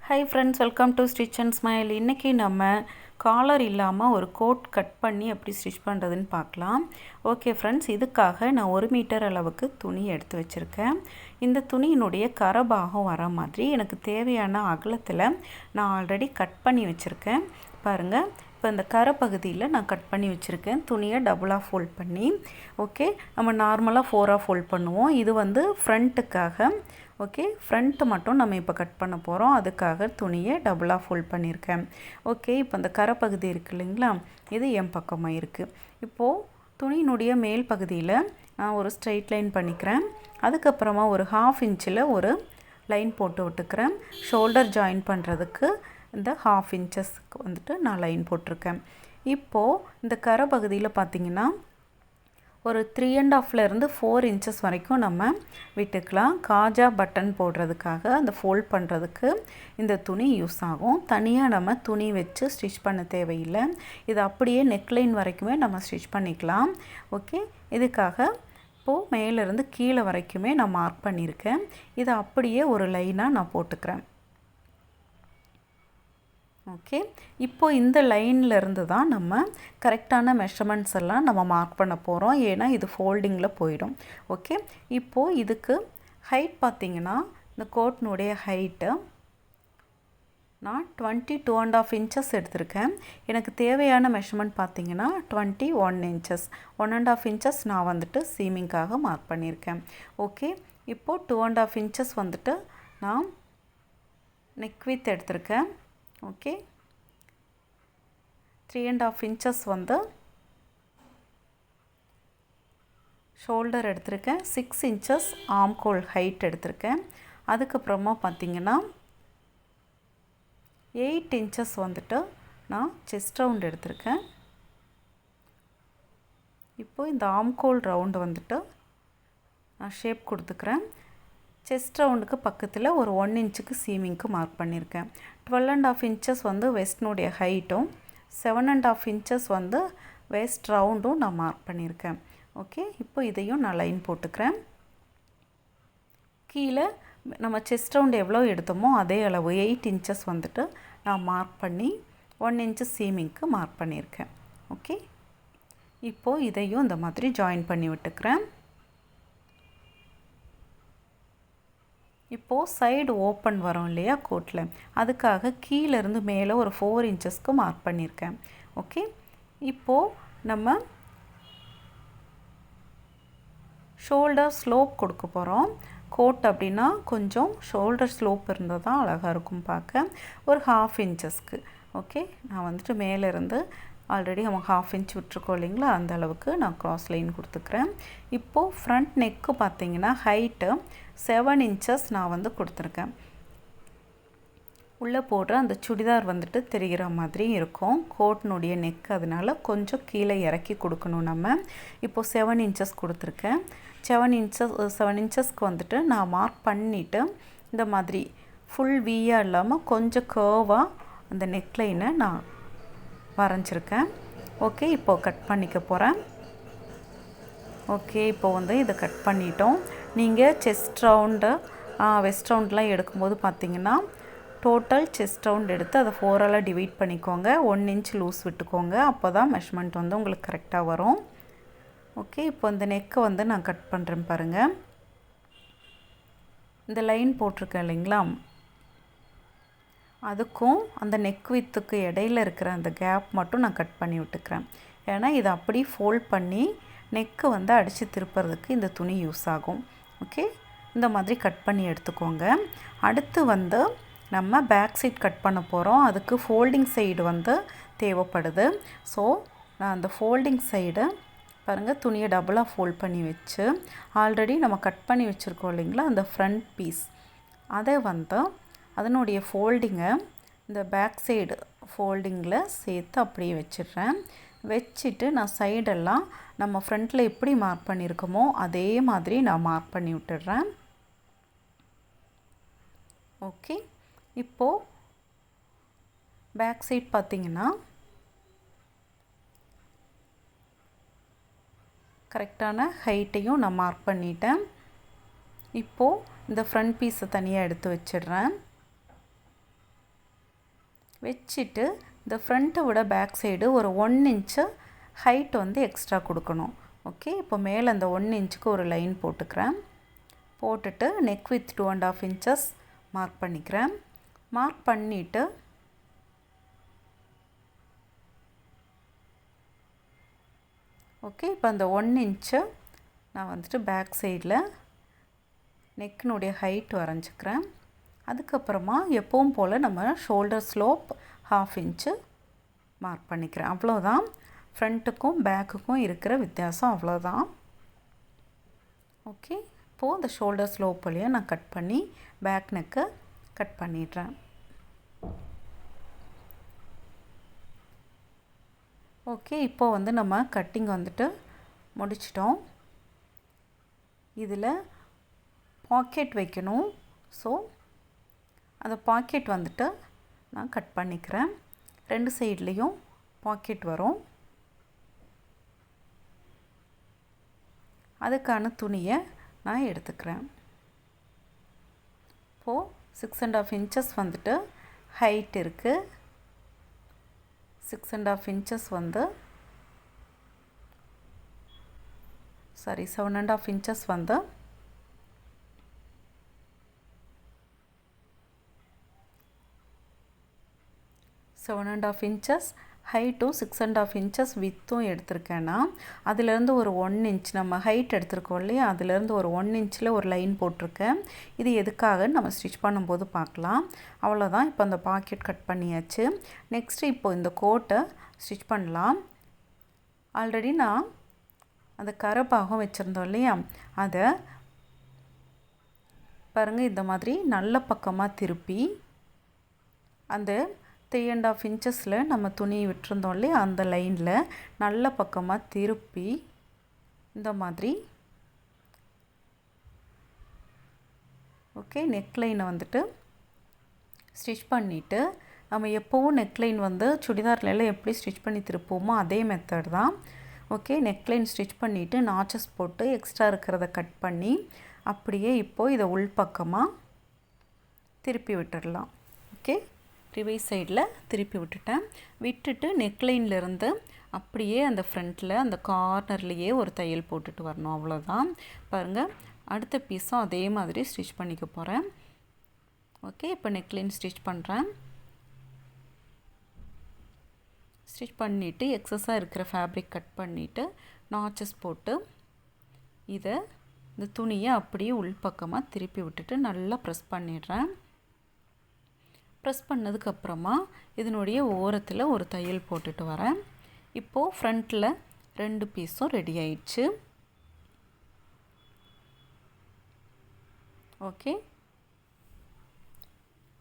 Hi friends, welcome to stitch and smile. இன்றைக்கி நம்ம collar இல்லாமல் ஒரு கோட் கட் பண்ணி எப்படி ஸ்டிச் பண்ணுறதுன்னு பார்க்கலாம். ஓகே ஃப்ரெண்ட்ஸ், இதுக்காக நான் 1 மீட்டர் அளவுக்கு துணி எடுத்து வச்சுருக்கேன். இந்த துணியினுடைய கரபாகம் வர மாதிரி எனக்கு தேவையான அகலத்தில் நான் ஆல்ரெடி கட் பண்ணி வச்சுருக்கேன். பாருங்கள், இப்போ இந்த கரை பகுதியில் நான் கட் பண்ணி வச்சுருக்கேன். துணியை டபுளாக ஃபோல்ட் பண்ணி. ஓகே, நம்ம நார்மலாக 4ஆக ஃபோல்ட் பண்ணுவோம். இது வந்து ஃப்ரண்ட்டுக்காக. ஓகே, ஃப்ரண்ட்டு மட்டும் நம்ம இப்போ கட் பண்ண போகிறோம். அதுக்காக துணியை டபுளாக ஃபோல்ட் பண்ணியிருக்கேன். ஓகே, இப்போ இந்த கரை பகுதி இருக்குது இல்லைங்களா, இது என் பக்கமாக இருக்குது. இப்போது துணியினுடைய மேல் பகுதியில் நான் ஒரு ஸ்ட்ரெயிட் லைன் பண்ணிக்கிறேன். அதுக்கப்புறமா ஒரு 1/2 இன்ச்சில் ஒரு லைன் போட்டு விட்டுக்கிறேன். ஷோல்டர் ஜாயின் பண்ணுறதுக்கு இந்த 1/2 இன்ச்சஸ்க்கு வந்துட்டு நான் லைன் போட்டிருக்கேன். இப்போது இந்த கரை பகுதியில் பார்த்திங்கன்னா ஒரு 3.5லேருந்து 4 இன்ச்சஸ் வரைக்கும் நம்ம விட்டுக்கலாம். காஜா பட்டன் போடுறதுக்காக, அந்த ஃபோல்ட் பண்ணுறதுக்கு இந்த துணி யூஸ் ஆகும். தனியாக நம்ம துணி வச்சு ஸ்டிச் பண்ண தேவையில்லை. இது அப்படியே நெக்லைன் வரைக்குமே நம்ம ஸ்டிச் பண்ணிக்கலாம். ஓகே, இதுக்காக இப்போது மேலேருந்து கீழே வரைக்குமே நான் மார்க் பண்ணியிருக்கேன். இதை அப்படியே ஒரு லைனாக நான் போட்டுக்கிறேன். ஓகே, இப்போது இந்த லைனில் இருந்து தான் நம்ம கரெக்டான மெஷர்மெண்ட்ஸ் எல்லாம் நம்ம மார்க் பண்ண போகிறோம். ஏன்னா இது ஃபோல்டிங்கில் போயிடும். ஓகே, இப்போது இதுக்கு ஹைட் பார்த்திங்கன்னா, இந்த கோட்னுடைய ஹைட்டு நான் 22.5 இன்ச்சஸ் எடுத்திருக்கேன். எனக்கு தேவையான மெஷர்மெண்ட் பார்த்திங்கன்னா 21 இன்ச்சஸ். 1.5 இன்ச்சஸ் நான் வந்துட்டு சீமிங்காக மார்க் பண்ணியிருக்கேன். ஓகே, இப்போது 2.5 இன்ச்சஸ் வந்துட்டு நான் நெக் வித் எடுத்திருக்கேன். ஓகே, 3.5 இன்ச்சஸ் வந்து ஷோல்டர் எடுத்திருக்கேன். 6 இன்ச்சஸ் ஆம்கோல் ஹைட் எடுத்திருக்கேன். அதுக்கப்புறமா பார்த்திங்கன்னா 8 இன்ச்சஸ் வந்துட்டு நான் செஸ்ட் ரவுண்ட் எடுத்திருக்கேன். இப்போது இந்த ஆம்கோல் ரவுண்டு வந்துட்டு நான் ஷேப் கொடுத்துக்கிறேன். செஸ்ட் ரவுண்டுக்கு பக்கத்தில் ஒரு 1 இன்ச்சுக்கு சீமிங்க்கு மார்க் பண்ணியிருக்கேன். 12.5 இன்ச்சஸ் வந்து வெஸ்ட்னுடைய ஹைட்டும், 7.5 இன்ச்சஸ் வந்து வெஸ்ட் ரவுண்டும் நான் மார்க் பண்ணியிருக்கேன். ஓகே, இப்போ இதையும் நான் லைன் போட்டுக்கிறேன். கீழே நம்ம செஸ்ட் ரவுண்டு எவ்வளோ எடுத்தோமோ அதே அளவு 8 இன்ச்சஸ் வந்துட்டு நான் மார்க் பண்ணி 1 இன்ச்சு சீமிங்க்கு மார்க் பண்ணியிருக்கேன். ஓகே, இப்போது இதையும் இந்த மாதிரி ஜாயின் பண்ணி விட்டுக்கிறேன். இப்போது சைடு ஓப்பன் வரும் இல்லையா கோட்டில், அதுக்காக கீழேருந்து மேலே ஒரு 4 இன்ச்சஸ்க்கு மார்க் பண்ணியிருக்கேன். ஓகே, இப்போது நம்ம ஷோல்டர் ஸ்லோப் கொடுக்க போகிறோம். கோட் அப்படின்னா கொஞ்சம் ஷோல்டர் ஸ்லோப் இருந்தால் தான் அழகாக இருக்கும் பார்க்க. ஒரு 1/2 இன்ச்சஸ்க்கு. ஓகே, நான் வந்துட்டு மேலேருந்து ஆல்ரெடி நம்ம 1/2 இன்ச் விட்டுருக்கோம் இல்லைங்களா, அந்த அளவுக்கு நான் க்ராஸ் லைன் கொடுத்துக்கிறேன். இப்போது ஃப்ரண்ட் நெக்கு பார்த்திங்கன்னா ஹைட்டு 7 இன்ச்சஸ் நான் வந்து கொடுத்துருக்கேன். உள்ளே போடுற அந்த சுடிதார் வந்துட்டு தெரிகிற மாதிரி இருக்கும் கோட்னுடைய நெக். அதனால் கொஞ்சம் கீழே இறக்கி கொடுக்கணும் நம்ம. இப்போது 7 இன்ச்சஸ் கொடுத்துருக்கேன். 7 இன்ச்சஸ்க்கு வந்துட்டு நான் மார்க் பண்ணிவிட்டு இந்த மாதிரி ஃபுல் வீயாக இல்லாமல் கொஞ்சம் கர்வாக அந்த நெக்லைனை நான் வரைஞ்சிருக்கேன். ஓகே, இப்போது கட் பண்ணிக்க போகிறேன். ஓகே, இப்போ வந்து இதை கட் பண்ணிட்டோம். நீங்கள் செஸ்ட் ரவுண்டு வெஸ்ட் ரவுண்ட்லாம் எடுக்கும்போது பார்த்திங்கன்னா டோட்டல் செஸ்ட் ரவுண்ட் எடுத்து அதை 4ஆல் டிவைட் பண்ணிக்கோங்க. 1 இன்ச் லூஸ் விட்டுக்கோங்க. அப்போ தான் மெஷர்மெண்ட் வந்து உங்களுக்கு கரெக்டாக வரும். ஓகே, இப்போ இந்த நெக்கை வந்து நான் கட் பண்ணுறேன் பாருங்கள். இந்த லைன் போட்டிருக்கேன் இல்லைங்களா, அதுக்கும் அந்த நெக் வித்துக்கு இடையில இருக்கிற அந்த கேப் மட்டும் நான் கட் பண்ணி விட்டுக்கிறேன். ஏன்னா இதை அப்படி ஃபோல்ட் பண்ணி நெக்கு வந்து அடித்து திருப்புறதுக்கு இந்த துணி யூஸ் ஆகும். ஓகே, இந்த மாதிரி கட் பண்ணி எடுத்துக்கோங்க. அடுத்து வந்து நம்ம பேக் சைட் கட் பண்ண போகிறோம். அதுக்கு ஃபோல்டிங் சைடு வந்து தேவைப்படுது. ஸோ நான் அந்த ஃபோல்டிங் சைடு பாருங்கள், துணியை டபுளாக ஃபோல்ட் பண்ணி வச்சு ஆல்ரெடி நம்ம கட் பண்ணி வச்சுருக்கோம் இல்லைங்களா, அந்த ஃப்ரண்ட் பீஸ் அதை வந்து அதனுடைய ஃபோல்டிங்கை இந்த பேக் சைடு ஃபோல்டிங்கில் சேர்த்து அப்படியே வச்சிடுறேன். வச்சுட்டு நான் சைடெல்லாம் நம்ம ஃப்ரண்ட்டில் எப்படி மார்க் பண்ணியிருக்கோமோ அதே மாதிரி நான் மார்க் பண்ணி விட்டுடுறேன். ஓகே, இப்போது பேக் சைட் பார்த்திங்கன்னா கரெக்டான ஹைட்டையும் நான் மார்க் பண்ணிட்டேன். இப்போது இந்த ஃப்ரண்ட் பீஸை தனியாக எடுத்து வச்சிடுறேன். வச்சுட்டு இந்த ஃப்ரண்ட்டை விட பேக் சைடு ஒரு 1 இன்ச்சு ஹைட் வந்து எக்ஸ்ட்ரா கொடுக்கணும். ஓகே, இப்போ மேலே அந்த 1 இன்ச்சுக்கு ஒரு லைன் போட்டுக்கிறேன். போட்டுட்டு நெக் வித் 2.5 இன்ச்சஸ் மார்க் பண்ணிக்கிறேன். மார்க் பண்ணிவிட்டு ஓகே, இப்போ அந்த 1 இன்ச்சு நான் வந்துட்டு பேக் சைடில் நெக்கினுடைய ஹைட் வரைஞ்சிக்கிறேன். அதுக்கப்புறமா எப்பவும் போல் நம்ம ஷோல்டர் ஸ்லோப் 1/2 இன்ச்சு மார்க் பண்ணிக்கிறேன். அவ்வளோதான், ஃப்ரண்ட்டுக்கும் பேக்குக்கும் இருக்கிற வித்தியாசம் அவ்வளோதான். ஓகே, இப்போது இந்த ஷோல்டர் ஸ்லோப் வழியாக நான் கட் பண்ணி பேக் நெக்கை கட் பண்ணிடுறேன். ஓகே, இப்போது வந்து நம்ம கட்டிங் வந்துட்டு முடிச்சிட்டோம். இதில் பாக்கெட் வைக்கணும். ஸோ அந்த பாக்கெட் வந்துட்டு நான் கட் பண்ணிக்கிறேன். 2 சைட்லேயும் பாக்கெட் வரும். அதுக்கான துணியை நான் எடுத்துக்கிறேன். இப்போது 6.5 இன்ச்சஸ் வந்துட்டு ஹைட் இருக்குது. 6.5 இன்ச்சஸ் வந்து 7.5 இன்ச்சஸ் வந்து இன்ச்சஸ் ஹைட்டும் 6.5 இன்ச்சஸ் வித்தும் எடுத்திருக்கேன்னா அதிலேருந்து ஒரு 1 இன்ச் நம்ம ஹைட் எடுத்துருக்கோம் இல்லையா, அதிலேருந்து ஒரு 1 இன்ச்சில் ஒரு லைன் போட்டிருக்கேன். இது எதுக்காக நம்ம ஸ்டிச் பண்ணும்போது பார்க்கலாம். அவ்வளோதான், இப்போ அந்த பாக்கெட் கட் பண்ணியாச்சு. நெக்ஸ்ட்டு இப்போ இந்த கோட்டை ஸ்டிச் பண்ணலாம். ஆல்ரெடி நான் அந்த கரைப்பாகம் வச்சுருந்தோம் இல்லையா, அதை பாருங்கள் இந்த மாதிரி நல்ல பக்கமாக திருப்பி அந்த 3.5 இன்ச்சஸில் நம்ம துணி விட்டுருந்தோம் இல்லையா, அந்த லைனில் நல்ல பக்கமாக திருப்பி இந்த மாதிரி ஓகே நெக்லைனை வந்துட்டு ஸ்டிச் பண்ணிவிட்டு, நம்ம எப்போவும் நெக்லைன் வந்து சுடிதார்லாம் எப்படி ஸ்டிச் பண்ணி திருப்போமோ அதே மெத்தட் தான். ஓகே, நெக்லைன் ஸ்டிச் பண்ணிவிட்டு நாச்சஸ் போட்டு எக்ஸ்ட்ரா இருக்கிறத கட் பண்ணி அப்படியே இப்போது இதை உள்பக்கமாக திருப்பி விட்டுடலாம். ஓகே, ரிவைஸ் சைடில் திருப்பி விட்டுட்டு நெக்லைன்லேருந்து அப்படியே அந்த ஃப்ரண்ட்டில் அந்த கார்னர்லேயே ஒரு தையல் போட்டுட்டு வரணும். அவ்வளோதான். பாருங்கள், அடுத்த பீஸும் அதே மாதிரி ஸ்டிச் பண்ணிக்க போகிறேன். ஓகே, இப்போ நெக்லைன் ஸ்டிச் பண்ணுறேன். ஸ்டிச் பண்ணிவிட்டு எக்ஸஸாக இருக்கிற ஃபேப்ரிக் கட் பண்ணிவிட்டு நாச்சஸ் போட்டு இதை இந்த துணியை அப்படியே உள்பக்கமாக திருப்பி விட்டுட்டு நல்லா ப்ரெஸ் பண்ணிடுறேன். ப்ரெஸ் பண்ணதுக்கப்புறமா இதனுடைய ஓரத்தில் ஒரு தையல் போட்டுட்டு வரேன். இப்போது ஃப்ரண்ட்டில் 2 பீஸும் ரெடி ஆயிடுச்சு. ஓகே,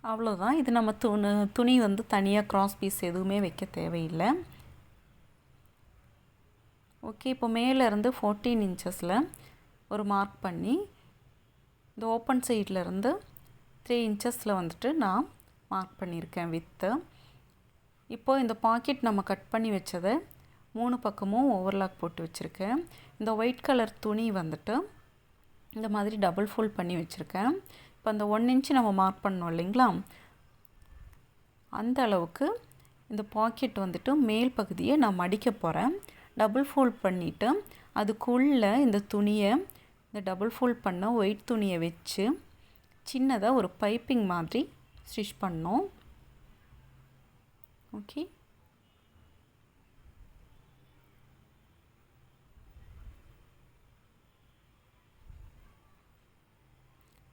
அவ்வளோதான். இது நம்ம துணி வந்து தனியாக க்ராஸ் பீஸ் எதுவுமே வைக்க தேவையில்லை. ஓகே, இப்போ மேலேருந்து 14 இன்ச்சஸில் ஒரு மார்க் பண்ணி இந்த ஓப்பன் சைட்லேருந்து 3 இன்ச்சஸில் வந்துட்டு நான் மார்க் பண்ணியிருக்கேன் வித்து. இப்போது இந்த பாக்கெட் நம்ம கட் பண்ணி வச்சதை 3 பக்கமும் ஓவர்லாக் போட்டு வச்சுருக்கேன். இந்த ஒயிட் கலர் துணி வந்துட்டு இந்த மாதிரி டபுள் ஃபோல்ட் பண்ணி வச்சுருக்கேன். இப்போ அந்த 1 இன்ச்சு நம்ம மார்க் பண்ணோம் இல்லைங்களா, அந்த அளவுக்கு இந்த பாக்கெட் வந்துட்டு மேல் பகுதியை நான் மடிக்க போகிறேன். டபுள் ஃபோல்ட் பண்ணிவிட்டு அதுக்குள்ளே இந்த துணியை இந்த டபுள் ஃபோல்ட் பண்ண ஒயிட் துணியை வச்சு சின்னதாக ஒரு பைப்பிங் மாதிரி ஸ்டிச் பண்ணோம். ஓகே,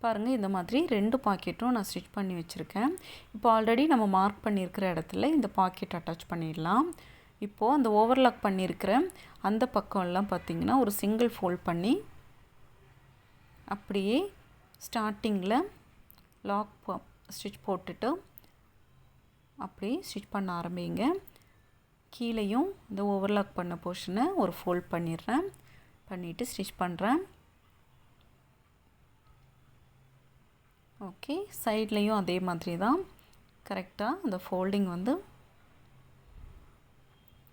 பாருங்கள் இந்த மாதிரி 2 பாக்கெட்டும் நான் ஸ்டிச் பண்ணி வச்சுருக்கேன். இப்போ ஆல்ரெடி நம்ம மார்க் பண்ணியிருக்கிற இடத்துல இந்த பாக்கெட் அட்டாச் பண்ணிடலாம். இப்போது அந்த ஓவர்லாக் பண்ணியிருக்கிற அந்த பக்கம்லாம் பார்த்திங்கன்னா ஒரு சிங்கிள் ஃபோல்ட் பண்ணி அப்படியே ஸ்டார்டிங்கில் லாக் ஸ்டிச் போட்டுட்டு அப்படியே ஸ்டிச் பண்ண ஆரம்பிங்க. கீழேயும் இந்த ஓவர்லாக் பண்ண போர்ஷனை ஒரு ஃபோல்ட் பண்ணிடுறேன். பண்ணிவிட்டு ஸ்டிச் பண்ணுறேன். ஓகே, சைட்லேயும் அதே மாதிரி தான் கரெக்டாக அந்த ஃபோல்டிங் வந்து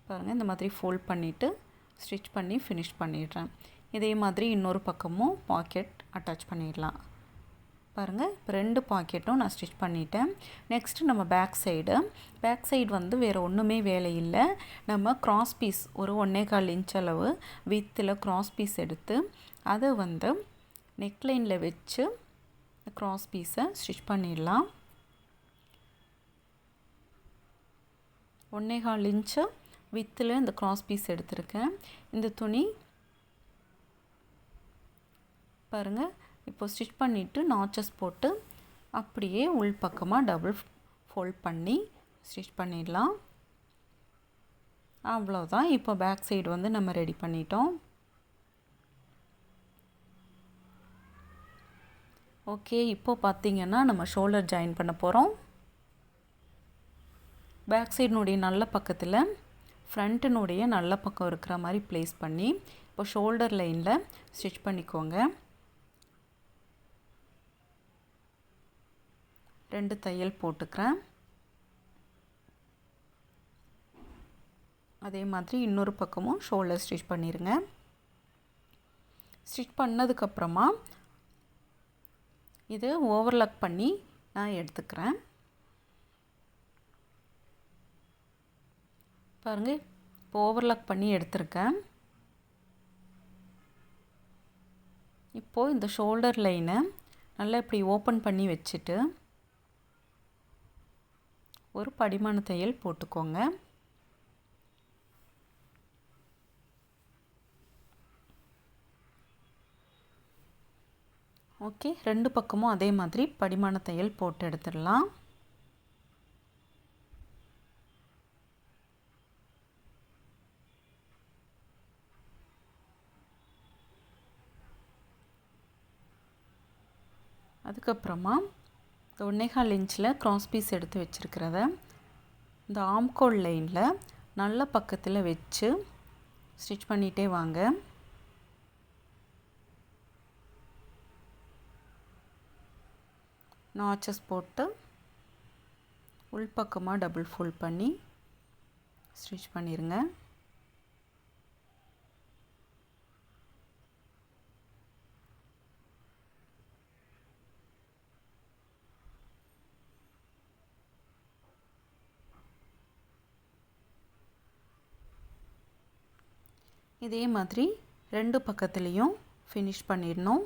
பாருங்கள் இந்த மாதிரி ஃபோல்ட் பண்ணிவிட்டு ஸ்டிச் பண்ணி ஃபினிஷ் பண்ணிடுறேன். இதே மாதிரி இன்னொரு பக்கமும் பாக்கெட் அட்டாச் பண்ணிடலாம். பாருங்கள், இப்போ 2 பாக்கெட்டும் நான் ஸ்டிச் பண்ணிட்டேன். நெக்ஸ்ட்டு நம்ம பேக் சைடு வந்து வேறு ஒன்றுமே வேலை இல்லை. நம்ம கிராஸ் பீஸ் ஒரு 1.25 இன்ச் அளவு வித்தில் கிராஸ் பீஸ் எடுத்து அதை வந்து நெக்லைனில் வச்சு கிராஸ் பீஸை ஸ்டிச் பண்ணிடலாம். 1.25 இன்ச்சு வித்தில் இந்த கிராஸ் பீஸ் எடுத்திருக்கேன். இந்த துணி பாருங்கள், இப்போ ஸ்டிச் பண்ணிவிட்டு நாச்சஸ் போட்டு அப்படியே உள் பக்கமாக டபுள் ஃபோல்ட் பண்ணி ஸ்டிச் பண்ணிடலாம். அவ்வளோதான். இப்போ பேக் சைடு வந்து நம்ம ரெடி பண்ணிட்டோம். ஓகே, இப்போ பார்த்திங்கன்னா நம்ம ஷோல்டர் ஜாயின் பண்ண போகிறோம். பேக் சைடினுடைய நல்ல பக்கத்தில் ஃப்ரண்ட்டினுடைய நல்ல பக்கம் இருக்கிற மாதிரி ப்ளேஸ் பண்ணி இப்போ ஷோல்டர் லைனில் ஸ்டிச் பண்ணிக்கோங்க. 2 தையல் போட்டுக்கிறேன். அதே மாதிரி இன்னொரு பக்கமும் ஷோல்டர் ஸ்டிச் பண்ணிடுங்க. ஸ்டிச் பண்ணதுக்கப்புறமா இது ஓவர்லாக் பண்ணி நான் எடுத்துக்கிறேன். பாருங்கள், இப்போ ஓவர்லாக் பண்ணி எடுத்திருக்கேன். இப்போது இந்த ஷோல்டர் லைனை நல்லா இப்படி ஓப்பன் பண்ணி வச்சுட்டு ஒரு படிமான தையல் போட்டுக்கோங்க. ஓகே, 2 பக்கமும் அதே மாதிரி படிமான தையல் போட்டு எடுத்துடலாம். அதுக்கப்புறமா 1.25 இன்ச்சில் கிராஸ் பீஸ் எடுத்து வச்சுருக்கிறத இந்த ஆம்கோல் லைனில் நல்ல பக்கத்தில் வச்சு ஸ்டிச் பண்ணிகிட்டே வாங்க. நாச்சஸ் போட்டு உள்பக்கமாக டபுள் ஃபோல்ட் பண்ணி ஸ்டிச் பண்ணிடுங்க. இதே மாதிரி 2 பக்கத்துலேயும் ஃபினிஷ் பண்ணிடணும்.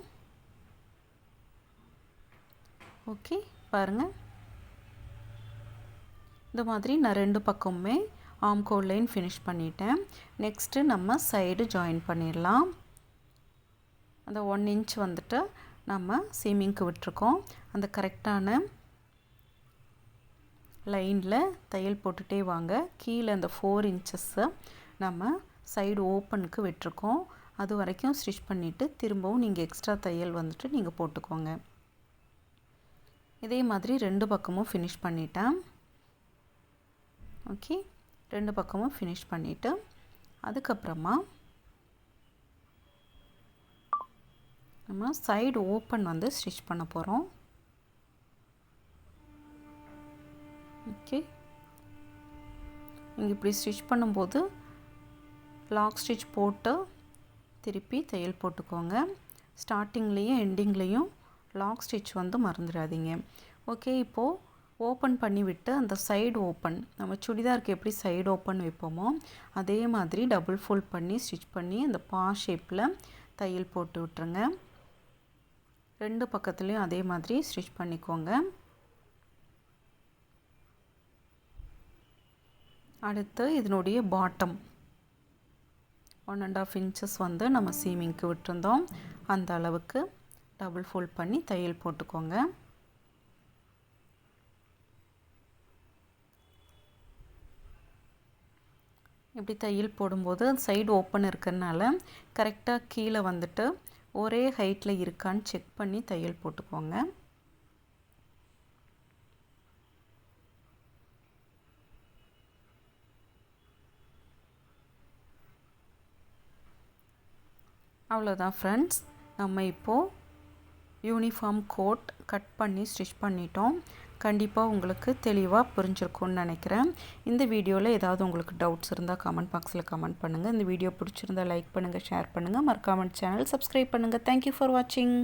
ஓகே, பாருங்கள், இந்த மாதிரி நான் 2 பக்கமுமே ஆம்கோல் லைன் ஃபினிஷ் பண்ணிட்டேன். நெக்ஸ்ட்டு நம்ம சைடு ஜாயின் பண்ணிடலாம். அந்த 1 இன்ச் வந்துட்டு நம்ம சீமிங்க்கு விட்டுருக்கோம். அந்த கரெக்டான லைனில் தையல் போட்டுகிட்டே வாங்க. கீழே அந்த 4 இன்ச்சஸ்ஸை நம்ம சைடு ஓப்பனுக்கு விட்டுருக்கோம். அது வரைக்கும் ஸ்டிச் பண்ணிவிட்டு திரும்பவும் நீங்கள் எக்ஸ்ட்ரா தையல் வந்துட்டு நீங்கள் போட்டுக்கோங்க. இதே மாதிரி 2 பக்கமும் ஃபினிஷ் பண்ணிட்டேன். ஓகே, 2 பக்கமும் ஃபினிஷ் பண்ணிவிட்டு அதுக்கப்புறமா நம்ம சைடு ஓப்பன் வந்து ஸ்டிச் பண்ண போகிறோம். ஓகே, நீங்கள் இப்படி ஸ்டிச் பண்ணும்போது லாக் ஸ்டிச் போட்டு திருப்பி தையல் போட்டுக்கோங்க. ஸ்டார்டிங்லேயும் எண்டிங்லேயும் லாக் ஸ்டிச் வந்து மறந்துடாதீங்க. ஓகே, இப்போது ஓப்பன் பண்ணி விட்டு அந்த சைடு ஓப்பன் நம்ம சுடிதாருக்கு எப்படி சைடு ஓப்பன் வைப்போமோ அதே மாதிரி டபுள் ஃபோல்ட் பண்ணி ஸ்டிச் பண்ணி அந்த பா ஷேப்பில் தையல் போட்டு விட்டுருங்க. 2 பக்கத்துலேயும் அதே மாதிரி ஸ்டிச் பண்ணிக்கோங்க. அடுத்து இதனுடைய பாட்டம் 1.5 இன்ச்சஸ் வந்து நம்ம சீமிங்க்கு விட்டுருந்தோம். அந்த அளவுக்கு டபுள் ஃபோல்ட் பண்ணி தையல் போட்டுக்கோங்க. இப்படி தையல் போடும்போது சைடு ஓப்பன் இருக்கிறதுனால கரெக்டாக கீழே வந்துட்டு ஒரே ஹைட்டில் இருக்கான்னு செக் பண்ணி தையல் போட்டுக்கோங்க. அவ்வளோதான் ஃப்ரெண்ட்ஸ், நம்ம இப்போது யூனிஃபார்ம் கோட் கட் பண்ணி ஸ்டிச் பண்ணிட்டோம். கண்டிப்பாக உங்களுக்கு தெளிவாக புரிஞ்சிருக்கும்னு நினைக்கிறேன். இந்த வீடியோவில் ஏதாவது உங்களுக்கு டவுட்ஸ் இருந்தால் கமெண்ட் பாக்ஸில் கமெண்ட் பண்ணுங்கள். இந்த வீடியோ பிடிச்சிருந்தால் லைக் பண்ணுங்கள், ஷேர் பண்ணுங்கள், மறக்காம சேனல் சப்ஸ்கிரைப் பண்ணுங்கள். தேங்க்யூ ஃபார் வாட்சிங்.